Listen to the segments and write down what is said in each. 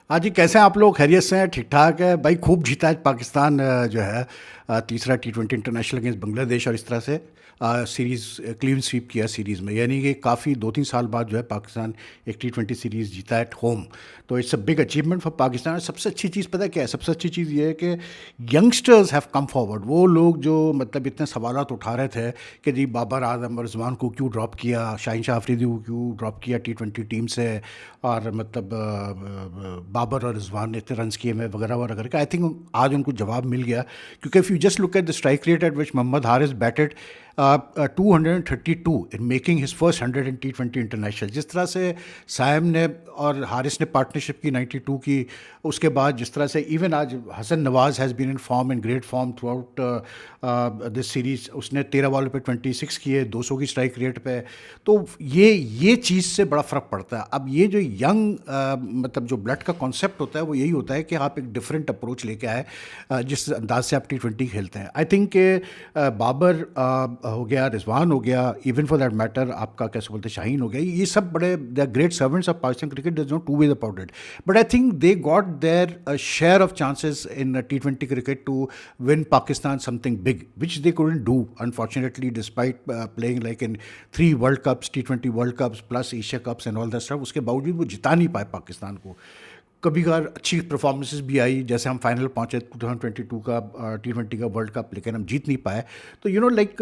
हाँ जी, कैसे हैं आप लोग? खैरियत से हैं? ठीक-ठाक है? भाई खूब जीता है पाकिस्तान जो है तीसरा टी20 इंटरनेशनल अगेंस्ट बांग्लादेश और इस तरह से सीरीज़ क्लीन स्वीप किया सीरीज़ में। यानी कि काफ़ी 2-3 साल बाद जो है पाकिस्तान एक टी20 सीरीज़ जीता एट होम। तो it's a big achievement for Pakistan. और सबसे अच्छी चीज़ पता है क्या है? सबसे अच्छी चीज़ ये है कि यंगस्टर्स हैव कम फॉरवर्ड। वो लोग जो मतलब इतने सवालात उठा रहे थे कि जी बाबर आज़म और रिजवान को क्यों ड्रॉप किया, शाहीन शाह अफरीदी को क्यों ड्रॉप किया टी20 टीम से, और मतलब बाबर और रिजवान ने इतने रन्स किए में वगैरह वगैरह करके आई थिंक आज उनको जवाब मिल गया। क्योंकि if you just look at the strike rate at which Mohammad Haris batted 232 in making his first 100 in टी20 इंटरनेशनल। जिस तरह से साइम ने और हारिस ने पार्टनरशिप की 92 की, उसके बाद जिस तरह से इवन आज Hasan Nawaz has been in form, in great form throughout this series. उसने 13 बॉल पे 26 किए, 200 की स्ट्राइक रेट पे। तो ये चीज़ से बड़ा फ़र्क पड़ता है। अब ये जो यंग मतलब जो ब्लड का कॉन्सेप्ट होता है वो यही होता है कि आप एक डिफरेंट अप्रोच लेके आए जिस अंदाज से आप टी20 खेलते हैं। आई थिंक बाबर हो गया, रिजवान हो गया, इवन फॉर दैट मैटर आपका कैसे बोलते हैं शाहीन हो गया, ये सब बड़े they are great servants of Pakistan cricket. There is no two ways about it. But I think they got their share of chances in टी20 cricket to win Pakistan something big, which they couldn't do, unfortunately, despite playing like in 3 World Cups, T20 World Cups, plus Asia Cups and all that stuff. उसके बावजूद वो जिता नहीं पाए पाकिस्तान को। कभी कभार अच्छी परफॉर्मेंसेस भी आई, जैसे हम फाइनल पहुंचे 2022 का टी20 का वर्ल्ड कप, लेकिन हम जीत नहीं पाए। तो यू नो लाइक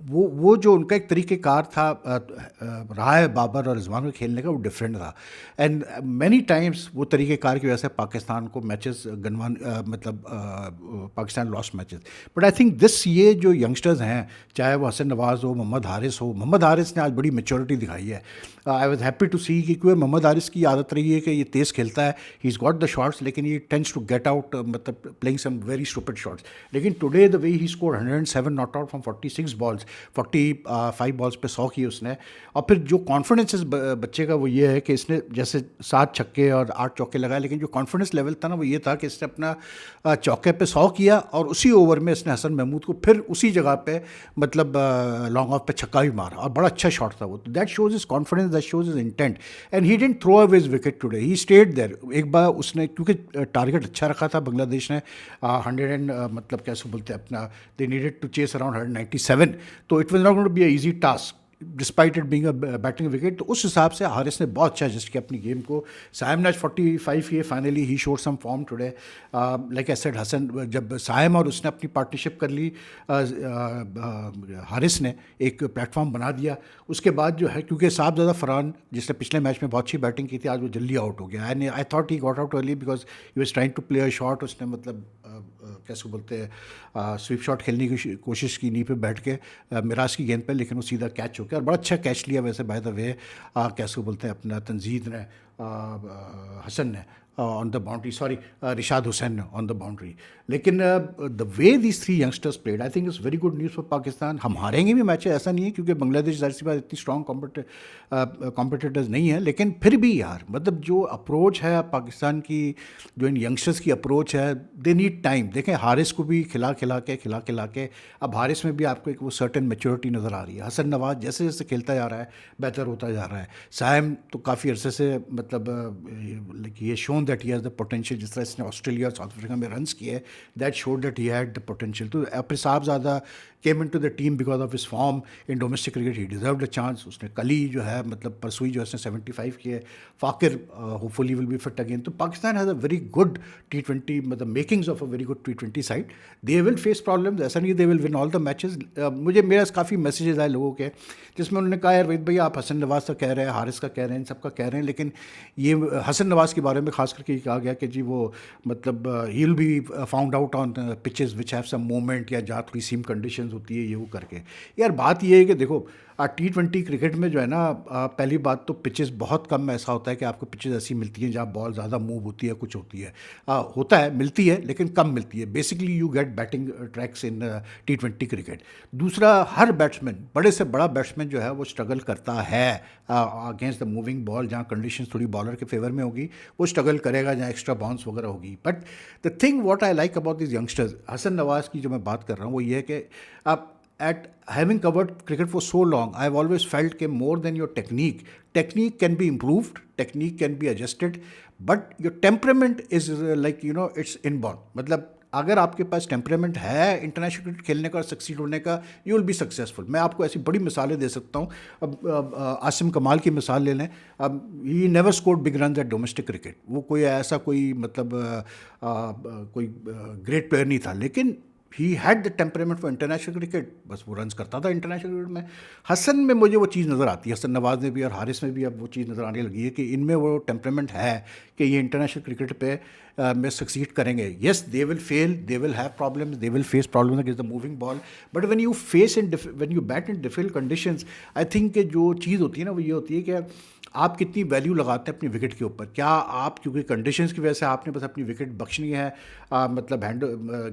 वो जो उनका एक तरीक़ेकार था रहा है बाबर और रिजवान को खेलने का, वो डिफरेंट था। एंड मैनी टाइम्स वो तरीक़ेकार की वजह से पाकिस्तान को मैचेस गनवान मतलब Pakistan lost matches. But I think this ये जो यंगस्टर्स हैं, चाहे वो हसन नवाज़ हो, मोहम्मद हारिस हो, मोहम्मद हारिस ने आज बड़ी मेच्योरिटी दिखाई है। आई वॉज हैप्पी टू सी कि क्योंकि मोहम्मद हारिस की आदत रही है कि ये तेज़ खेलता है, he is got the shots, लेकिन ये टेंस टू गेट आउट मतलब playing some very stupid shots. लेकिन today the way he score 107 not out from 46 balls, 45 balls पे 100 किए उसने। और फिर जो कॉन्फिडेंस इस बच्चे का वो ये है कि इसने जैसे 7 छक्के और 8 चौके लगाए, लेकिन जो कॉन्फिडेंस लेवल था ना वो ये था कि इसने अपना चौके पे 100 किया और उसी ओवर में इसने हसन महमूद को फिर उसी जगह पे मतलब लॉन्ग ऑफ पे छक्का भी मारा, और बड़ा अच्छा शॉट था वो। तो that shows his confidence, that shows his intent. And he didn't throw away his wicket today, he stayed there. एक बार उसने क्योंकि टारगेट अच्छा रखा था बांग्लादेश ने, 100 एंड मतलब कैसे बोलते हैं अपना, they needed to chase around 197। तो it was not going to be a easy task despite it being a batting wicket. तो उस हिसाब से हारिस ने बहुत अच्छा एडजस्ट किया अपनी गेम को। साइम ने 45 किए, finally he showed some form today. Like I said, Hasan जब साइम और उसने अपनी पार्टनरशिप कर ली, हारिस ने एक प्लेटफॉर्म बना दिया। उसके बाद जो है, क्योंकि साहबजादा फरहान जिसने पिछले मैच में बहुत अच्छी बैटिंग की थी, आज वो जल्दी आउट हो गया। And I thought he got out early because he was trying to play a shot. उसने मतलब कैसे बोलते हैं स्वीप शॉट खेलने की कोशिश की नी पे बैठ के मिराज की गेंद पे, लेकिन वो सीधा कैच हो गया और बड़ा अच्छा कैच लिया वैसे बाय द वे कैसे बोलते हैं अपना तंजीद ने, हसन ने on the boundary, sorry Rishad Hussain ने ऑन द बाउंड्री। लेकिन the way these 3 youngsters played I think is very good news for Pakistan. हम हारेंगे भी मैच, ऐसा नहीं है, क्योंकि बांग्लादेश जाहिर सी बात इतनी स्ट्रॉन्ग कॉम्पिटिटर्स नहीं है। लेकिन फिर भी यार मतलब जो अप्रोच है पाकिस्तान की, जो इन यंगस्टर्स की अप्रोच है, दे नीड टाइम। देखें हारिस को भी खिला खिला के अब हारिस में भी आपको एक वो सर्टेन मेच्योरिटी नज़र आ रही है। हसन नवाज जैसे जैसे खेलता जा रहा है बेहतर होता जा रहा है। साइम तो काफ़ी अरसे से मतलब ये shown that he has the potential. जिस तरह इसने ऑस्ट्रेलिया और साउथ अफ्रीका में रन्स किए, that showed that he had the potential. तो अपने Sahibzada came into the team because of his form in domestic cricket, he deserved a chance. उसने कल ही जो है मतलब परसों ही जो है उसने 75 किए। Fakhar hopefully will be fit again. तो Pakistan has a very good टी20, मतलब makings of a very good टी20 side. They will face problems, ऐसा नहीं they will win all the matches. मुझे मेरे काफ़ी मैसेजेस आए लोगों के जिसमें उन्होंने कहा यार वहीद भैया आप हसन नवाज का कह रहे हैं, हारिस का कह रहे हैं, इन सब का कह रहे हैं, लेकिन ये हसन नवाज के बारे में खास करके कहा गया कि जी वो मतलब he will be found out on pitches which have some moment, या जहाँ थोड़ी सीम कंडीशंस होती है ये वो करके। यार बात ये है कि देखो टी20 क्रिकेट में जो है ना, पहली बात तो पिचेस बहुत कम ऐसा होता है कि आपको पिचेस ऐसी मिलती हैं जहाँ बॉल ज़्यादा मूव होती है, कुछ होती है, होता है, मिलती है लेकिन कम मिलती है। Basically you get batting tracks इन टी20 क्रिकेट। दूसरा, हर बैट्समैन, बड़े से बड़ा बैट्समैन जो है वो स्ट्रगल करता है अगेंस्ट द मूविंग बॉल। जहाँ कंडीशंस थोड़ी बॉलर के फेवर में होगी वो स्ट्रगल करेगा, जहाँ एक्स्ट्रा बाउंस वगैरह होगी। But the thing what I like about this youngsters, Hasan Nawaz की जो मैं बात कर रहा हूँ वो ये है कि आप at having covered cricket for so long, I've always felt that more than your technique can be improved, technique can be adjusted, but your temperament is like it's inborn. मतलब अगर आपके पास टेम्परामेंट है इंटरनेशनल क्रिकेट खेलने का और succeed होने का, you will be successful. मैं आपको ऐसी बड़ी मिसालें दे सकता हूँ. अब आसिम कमाल की मिसाल ले लें. अब he never scored big run at domestic cricket. वो कोई ऐसा कोई मतलब कोई ग्रेट प्लेयर नहीं था, लेकिन ही had the temperament for international cricket. बस वो रन्स करता था इंटरनेशनल क्रिकेट में. हसन में मुझे वो चीज़ नज़र आती है, हसन नवाज में भी और हारिस में भी अब वो चीज़ नज़र आने लगी है कि इनमें वो टेम्परामेंट है कि ये इंटरनेशनल क्रिकेट पे में सक्सीड करेंगे. Yes, they will fail, they will have problems, they will face problems against the moving ball, but when you when you bat in difficult conditions, I think कि जो चीज़ होती है ना वो ये होती है कि आप कितनी वैल्यू लगाते हैं अपनी विकेट के ऊपर. क्या आप क्योंकि कंडीशंस की वजह से आपने बस अपनी विकेट बख्शनी है, मतलब हैंड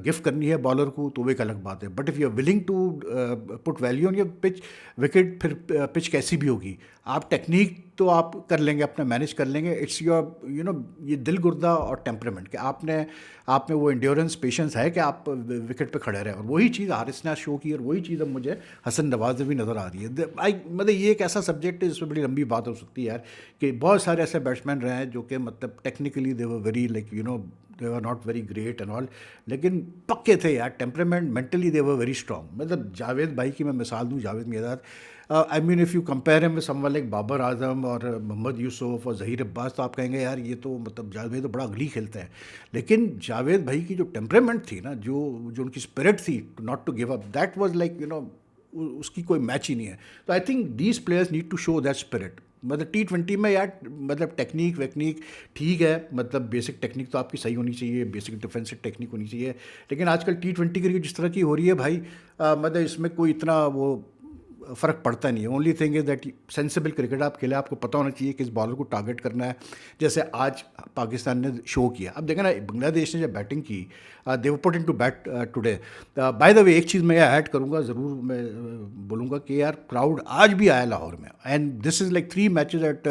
गिफ्ट करनी है बॉलर को, तो वो एक अलग बात है. But if you are willing to put value on your pitch wicket, फिर पिच कैसी भी होगी, आप टेक्निक तो आप कर लेंगे, अपना मैनेज कर लेंगे. इट्स योर ये दिल गुर्दा और टेम्परामेंट कि आप में वो इंड्योरेंस पेशेंस है कि आप विकेट पे खड़े रहें. और वही चीज़ हारिस ने शो की और वही चीज़ अब मुझे हसन नवाज में भी नज़र आ रही है. मतलब ये एक ऐसा सब्जेक्ट है जिसमें बड़ी लंबी बात हो सकती है यार, कि बहुत सारे ऐसे बैट्समैन रहे हैं जो कि मतलब technically they were very like they were not very great and all, लेकिन पक्के थे यार. Temperament mentally they were very strong. मतलब जावेद भाई की मैं मिसाल दूँ, Javed Miandad, I mean if you compare him with someone like Babar Azam और मोहम्मद यूसुफ और ज़हीर अब्बास, तो आप कहेंगे यार ये तो मतलब जावेद भाई तो बड़ा अगली खेलते हैं. लेकिन जावेद भाई की जो टेम्परामेंट थी ना, जो उनकी स्पिरिट थी not to give up, that was like उसकी कोई मैच ही नहीं है. तो I think these players need to show that spirit. मतलब T20 में यार मतलब टेक्निक वेक्निक ठीक है, मतलब बेसिक टेक्निक तो आपकी सही होनी चाहिए, बेसिक डिफेंसिव टेक्निक होनी चाहिए, लेकिन आजकल T20 क्रिकेट जिस तरह की हो रही है भाई, मतलब इसमें कोई इतना वो फ़र्क पड़ता नहीं है. Only thing is that sensible cricket आप खेले, आपको पता होना चाहिए कि इस बॉलर को टारगेट करना है, जैसे आज पाकिस्तान ने शो किया. अब देखा ना, बांग्लादेश ने जब बैटिंग की, they were put into bat today. By the way एक चीज़ मैं ऐड करूँगा, ज़रूर मैं बोलूँगा कि यार क्राउड आज भी आया लाहौर में, and this is like 3 matches at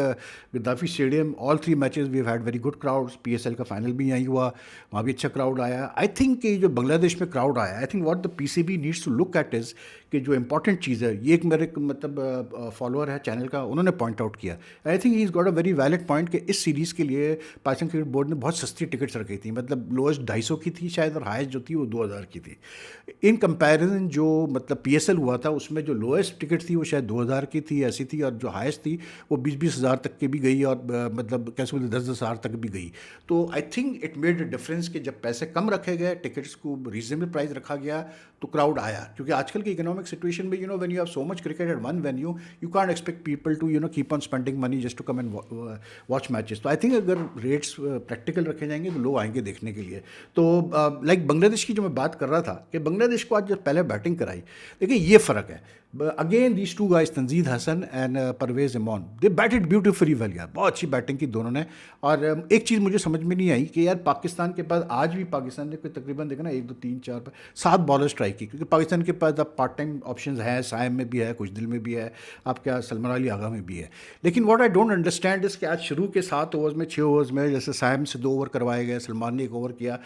Gaddafi stadium. All 3 matches we have had very good crowds. PSL का फाइनल भी यहीं हुआ, वहाँ भी अच्छा क्राउड आया. आई थिंक कि जो बांग्लादेश में क्राउड आया, I think what the PCB needs to look at is कि जो इंपॉर्टेंट चीज़ है, ये एक मेरे मतलब फॉलोअर है चैनल का, उन्होंने पॉइंट आउट किया. आई think he is got a very valid point कि इस सीरीज़ के लिए पाकिस्तान क्रिकेट बोर्ड ने बहुत सस्ती टिकट्स रखी थी. मतलब लोएस्ट 250 की थी शायद, और हाईएस्ट जो थी वो 2000 की थी. इन कंपैरिजन जो मतलब PSL हुआ था उसमें जो लोएस्ट टिकट थी वो शायद 2000 की थी, ऐसी थी, और जो हाईएस्ट थी वो 20-20 हज़ार तक की भी गई, और मतलब कैसे बोलते 10-10 हज़ार तक भी गई. तो I think it made a difference कि जब पैसे कम रखे गए, टिकट्स को रीजनेबल प्राइस रखा गया, तो क्राउड आया. क्योंकि आजकल की इकोनॉमिक सिचुएशन में when you have so much cricket at one venue, you can't expect people to keep on spending money just to come and watch matches. तो आई थिंक अगर रेट्स प्रैक्टिकल रखे जाएंगे तो लोग आएंगे देखने के लिए. तो लाइक बांग्लादेश की जो मैं बात कर रहा था कि बांग्लादेश को आज जब पहले बैटिंग कराई, देखिए ये फ़र्क है. Again these 2 guys, Tanzid Hasan and Parvez Emon, they batted beautifully well यार. बहुत अच्छी बैटिंग की दोनों ने. और एक चीज़ मुझे समझ में नहीं आई कि यार पाकिस्तान के पास आज भी, पाकिस्तान ने कोई तकरीबन देखा ना 1 2 3 4 7 बॉलर्स ट्राई की, क्योंकि पाकिस्तान के पास अब पार्ट टाइम ऑप्शन हैं. साइम में भी है, कुछ दिल में भी है, आपका सलमान अली आगा में भी है. लेकिन व्हाट आई डोंट अंडरस्टैंड इस कि आज शुरू के 7 ओवर्स में 6 ओवर्स में जैसे साइम से 2 ओवर करवाए गए, सलमान ने 1 ओवर किया.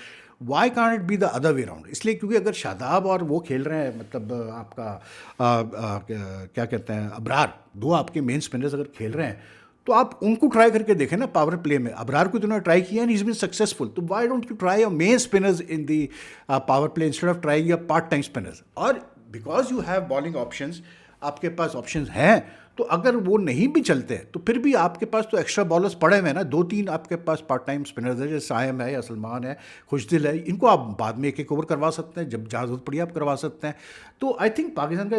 Why can't it be the other way round? इसलिए क्योंकि अगर शादाब और वो खेल रहे हैं, मतलब आपका क्या कहते हैं, अबरार, 2 आपके मेन स्पिनर्स अगर खेल रहे हैं, तो आप उनको ट्राई करके देखें ना पावर प्ले में. अबरार को तुमने ट्राई किया एंड इज बीन सक्सेसफुल, तो why don't you try your main spinners in the power play instead of try your part time spinners? और because you have bowling options, आपके पास ऑप्शंस हैं, तो अगर वो नहीं भी चलते तो फिर भी आपके पास तो एक्स्ट्रा बॉलर्स पड़े हुए हैं ना. 2-3 आपके पास पार्ट टाइम स्पिनर्स है, जैसे सायम है या सलमान है, खुशदिल है, इनको आप बाद में 1-1 ओवर करवा सकते हैं, जब जरूरत पड़ी आप करवा सकते हैं. तो आई थिंक पाकिस्तान का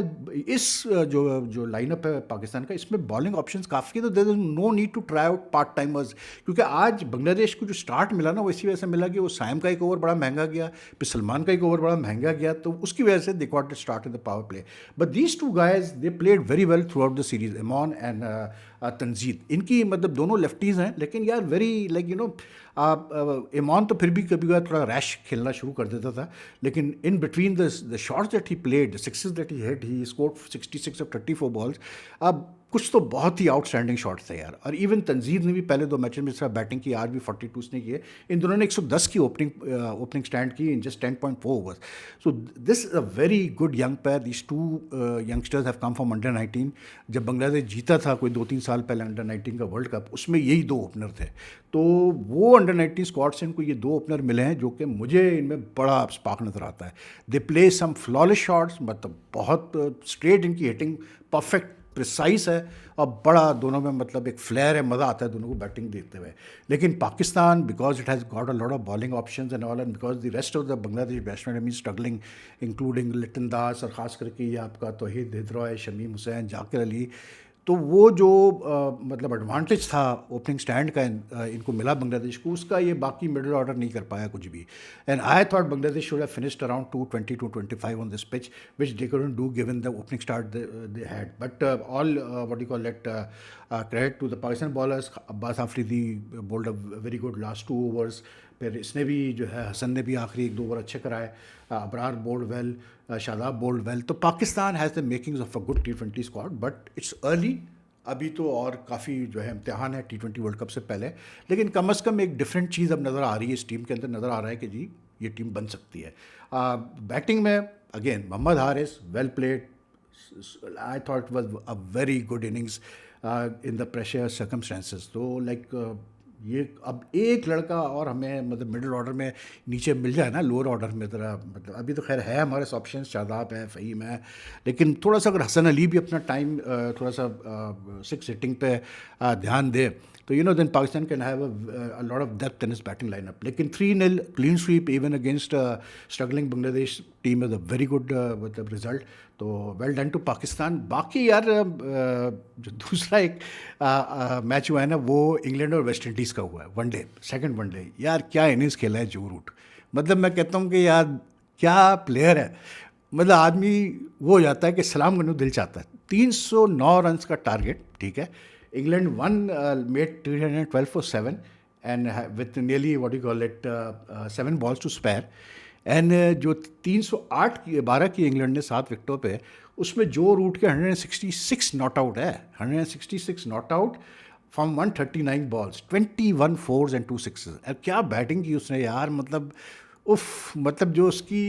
इस जो लाइनअप है पाकिस्तान का, इसमें बॉलिंग ऑप्शंस काफ़ी है, तो there is no need to try out part timers. क्योंकि आज बांग्लादेश को जो स्टार्ट मिला ना, वो इसी वजह से मिला कि वो सायम का 1 ओवर बड़ा महंगा गया, फिर सलमान का 1 ओवर बड़ा महंगा गया, तो उसकी वजह से they got the start in the power play. But these 2 guys they played very well throughout the series. Emon and Tanzid, इनकी मतलब दोनों लेफ्टीज़ हैं, लेकिन यार वेरी लाइक इमॉन तो फिर भी कभी कभी थोड़ा रैश खेलना शुरू कर देता था, लेकिन in between the shots that he played, the sixes that he hit, he scored 66 of 34 balls. अब कुछ तो बहुत ही आउटस्टैंडिंग शॉट थे यार। और इवन तंजीद ने भी पहले 2 मैचेस में इस तरह बैटिंग की, आज भी 42 उसने किए। इन दोनों ने 110 की ओपनिंग स्टैंड की in just 10.4 overs. So this is a very good young pair. This two youngsters have come from under 19। जब बांग्लादेश जीता था कोई 2-3 साल पहले अंडर 19 का वर्ल्ड कप, उसमें यही दो ओपनर थे। तो वो अंडर 19 स्क्वाड से इनको ये दो ओपनर मिले हैं जो कि मुझे इनमें बड़ा स्पार्क नज़र आता है। They play some flawless shots, मतलब बहुत स्ट्रेट इनकी हिटिंग परफेक्ट प्रिसाइज है, और बड़ा दोनों में मतलब एक फ्लेयर है, मज़ा आता है दोनों को बैटिंग देखते हुए। लेकिन Pakistan, because it has got a lot of bowling options and all, and because the rest of the Bangladesh batsman I mean struggling, including Liton Das और ख़ास करके ये आपका तौहीद हिदरॉय, शमीम हुसैन, जाकिर अली। तो वो जो मतलब एडवांटेज था ओपनिंग स्टैंड का इनको मिला बांग्लादेश को, उसका ये बाकी मिडिल ऑर्डर नहीं कर पाया कुछ भी। And I thought Bangladesh should have finished around 220 to 25 on this pitch, which they couldn't do given the opening start they had. But all what do you call it, credit to the Pakistan bowlers. Abbas Afridi bowled a very good last 2 overs. फिर इसने भी जो है, हसन ने भी आखिरी 1-2 over अच्छे कराए, Abrar bowled well, Shadab bowled well. तो Pakistan has the makings of a good T20 squad, but it's early अभी तो, और काफ़ी जो है इम्तिहान है T20 वर्ल्ड कप से पहले। लेकिन कम अज़ कम एक डिफरेंट चीज़ अब नज़र आ रही है, इस टीम के अंदर नज़र आ रहा है कि जी ये टीम बन सकती है। बैटिंग में again Mohammad Haris well played, I thought was a very good innings in the pressure circumstances. तो लाइक ये अब एक लड़का और हमें मतलब मिडिल ऑर्डर में नीचे मिल जाए ना, लोअर ऑर्डर में ज़रा, मतलब अभी तो खैर है हमारे ऑप्शन, शादाब है, फ़हीम है, लेकिन थोड़ा सा अगर हसन अली भी अपना टाइम थोड़ा सा 6 हिटिंग पे ध्यान दे, तो you know then Pakistan can have a lot of depth in his batting lineup. लेकिन 3-0 clean sweep even against struggling Bangladesh team is a very good मतलब रिजल्ट। तो वेल डन टू पाकिस्तान। बाकी यार जो दूसरा एक मैच हुआ है ना, वो इंग्लैंड और वेस्ट इंडीज़ का हुआ है, वनडे, सेकंड वनडे। यार क्या इनिंग्स खेला है जो रूट, मतलब मैं कहता हूँ कि यार क्या प्लेयर है। मतलब आदमी वो हो जाता है कि सलाम करने को दिल चाहता है। 309 रन्स का टारगेट, ठीक है। England one made 312 for 7 and with nearly what you call it 7 balls to spare। And जो 308 की 12 की इंग्लैंड ने 7 विकेटों पे, उसमें जो रूट के 166 नॉट आउट है, 166 not out from 139 balls, 21 fours and 2 sixes। और क्या बैटिंग की उसने यार, मतलब उफ, मतलब जो उसकी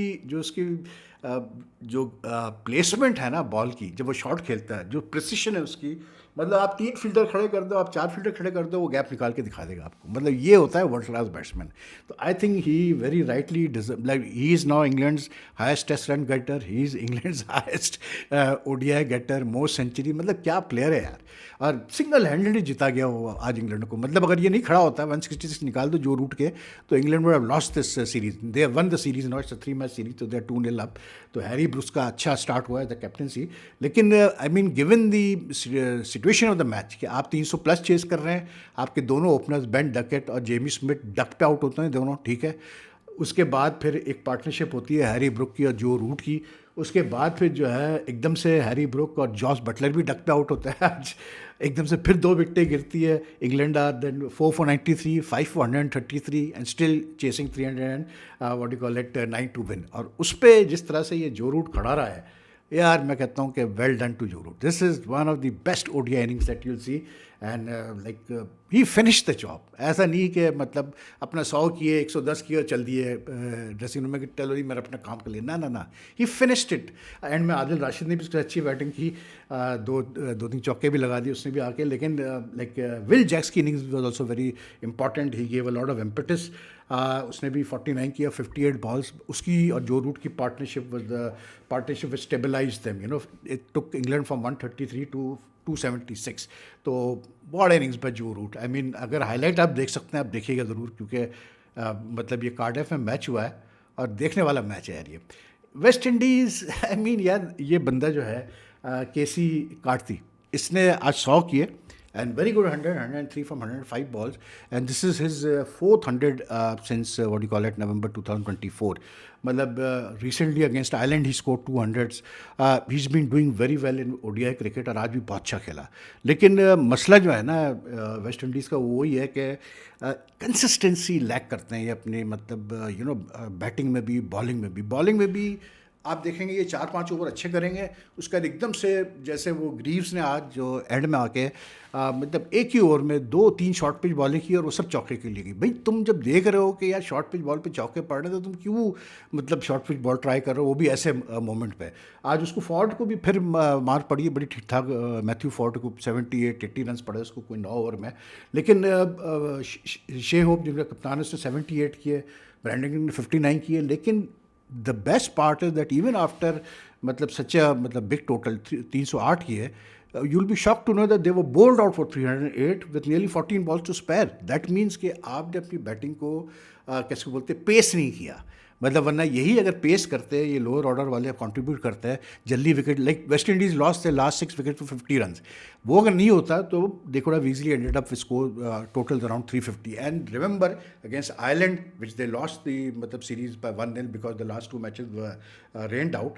जो प्लेसमेंट है ना बॉल की, जब वो शॉट खेलता है, जो प्रिसिशन है उसकी, मतलब आप 3 फील्डर खड़े कर दो, आप 4 फील्डर खड़े कर दो, वो गैप निकाल के दिखा देगा आपको। मतलब ये होता है वर्ल्ड क्लास बैट्समैन। तो I think he very rightly deserve, like he is now England's highest test run getter, he is England's highest ODI getter, most century. मतलब क्या प्लेयर है यार, और सिंगल हैंडेडली जिता गया वो आज इंग्लैंड को। मतलब अगर ये नहीं खड़ा होता, 166 निकाल दो जो रूट के, तो England would have lost this series. They have won the series, not it's a 3 match series, तो दे आर 2-0 अप। तो हैरी ब्रूस का अच्छा स्टार्ट हुआ है द कैप्टनसी। लेकिन I mean given the situation of the match कि आप 300 plus chess कर रहे हैं, आपके दोनों ओपनर्स बेन डकेट और जेमी स्मिथ डक पे आउट होते हैं दोनों, ठीक है। उसके बाद फिर एक पार्टनरशिप होती है हैरी ब्रुक की और जो रूट की। उसके बाद फिर जो है एकदम से हैरी ब्रुक और जॉस बटलर भी डक पे आउट होता है आज। एकदम से फिर 2 विकेटें गिरती है। England are then 4 for 93, 5 for 133 and still chasing 300 and what you call it 9 to win। और उस पर जिस तरह से ये जो रूट खड़ा रहा है यार, मैं कहता हूँ कि well done to Joe Root. This is one of the best ODI innings that you'll see, and like he finish the job. ऐसा नहीं कि मतलब अपना 100 किए, 110 किए और चल दिए ड्रेसिंग रूम में कि चलो जी मेरा अपना काम कर लिया, ना ना ना, ही फिनिश्ड इट। एंड में आदिल राशिद ने भी उसकी अच्छी बैटिंग की, 2-3 चौके भी लगा दिए उसने भी आके। लेकिन लाइक विल जैक्स की innings was also very important, he gave a lot of impetus. उसने भी 49 किया, 58 balls। उसकी और जो रूट की partnership was the partnership which stabilize them, you know, it took England from 133 to 276। तो बड़ा innings पर जो रूट, आई मीन अगर हाईलाइट आप देख सकते हैं, आप देखिएगा ज़रूर, क्योंकि मतलब ये कार्डिफ में मैच हुआ है और देखने वाला मैच है यार ये। वेस्ट इंडीज़, आई मीन यार ये बंदा जो है केसी कार्ती, इसने आज 100 किए and very good 103 from 105 balls, and this is his 4th 100 since what do you call it, November 2024। मतलब recently against Ireland he scored 200s। he's been doing very well in ODI cricket और आज भी बहुत अच्छा खेला। लेकिन मसला जो है ना वेस्ट इंडीज़ का वो ही है कि कंसिस्टेंसी लैक करते हैं ये अपने, मतलब यू नो बैटिंग में भी बॉलिंग में भी आप देखेंगे ये 4-5 ओवर अच्छे करेंगे, उसके बाद एकदम से जैसे वो ग्रीव्स ने आज जो एंड में आके मतलब एक ही ओवर में 2-3 शॉर्ट पिच बॉलिंग की और वो सब चौके के लिए गई। भाई तुम जब देख रहे हो कि यार शॉर्ट पिच बॉल पे चौके पड़ रहे हैं, तो तुम क्यों मतलब शॉर्ट पिच बॉल ट्राई कर रहे हो, वो भी ऐसे मोमेंट पे। आज उसको फोर्ड को भी फिर मार पड़ी है बड़ी ठीक ठाक। मैथ्यू फोर्ड को 78-80 रन पड़े उसको कोई 9 ओवर में। लेकिन शे होप जिनका कप्तान है उसने 78 किए, ब्रैंडन ने 59 किए। लेकिन the best part is that even after मतलब सच्चा मतलब बिग टोटल 308 किए, you will be shock to know that they were bowled out for 308 with nearly 14 balls to spare. That means कि आपने अपनी बैटिंग को कैसे बोलते पेस नहीं किया। मतलब वरना यही अगर पेस करते हैं, ये लोअर ऑर्डर वाले कंट्रीब्यूट करते हैं जल्दी wicket, like West Indies lost थे लास्ट 6 विकेट फॉर 50 रन। वो अगर नहीं होता तो they could have easily ended up score total around 350। And remember against Ireland which they lost the मतलब series by 1-0 because the last 2 matches were rained out.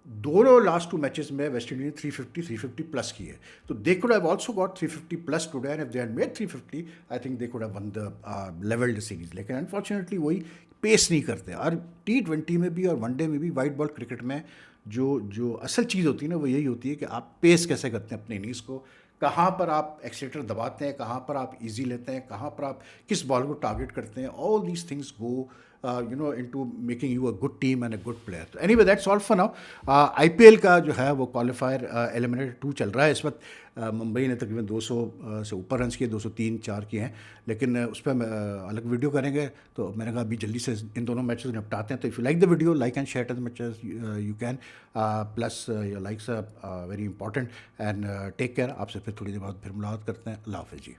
दोनों last 2 matches में West Indies ने 350 plus किए। तो they could have also got 350 plus today, and if they had made 350 I think they could have won the levelled series. लेकिन unfortunately वही pace नहीं करते। और T20 में भी और वनडे में भी वाइट बॉल क्रिकेट में जो जो असल चीज़ होती है ना वो यही होती है कि आप पेस कैसे करते हैं अपने इनिंग्स को, कहाँ पर आप एक्सीलेटर दबाते हैं, कहाँ पर आप इजी लेते हैं, कहाँ पर आप किस बॉल को टारगेट करते हैं। All these things go into making you a good team and a good player. तो anyway that's all for now. IPL का जो है वो क्वालिफायर एलिमिनेटर 2 चल रहा है इस वक्त। मुंबई ने तकरीबन 200 से ऊपर रन किए, 203-4 किए हैं। लेकिन उस पर अलग वीडियो करेंगे। तो मैंने कहा अभी जल्दी से इन दोनों मैचेस निपटाते हैं। तो if you like the video, like and share as much as you can, plus your likes are very important. And take care. आपसे फिर थोड़ी देर बाद फिर मुलाकात करते हैं। अल्लाह हाफ़िज़ जी।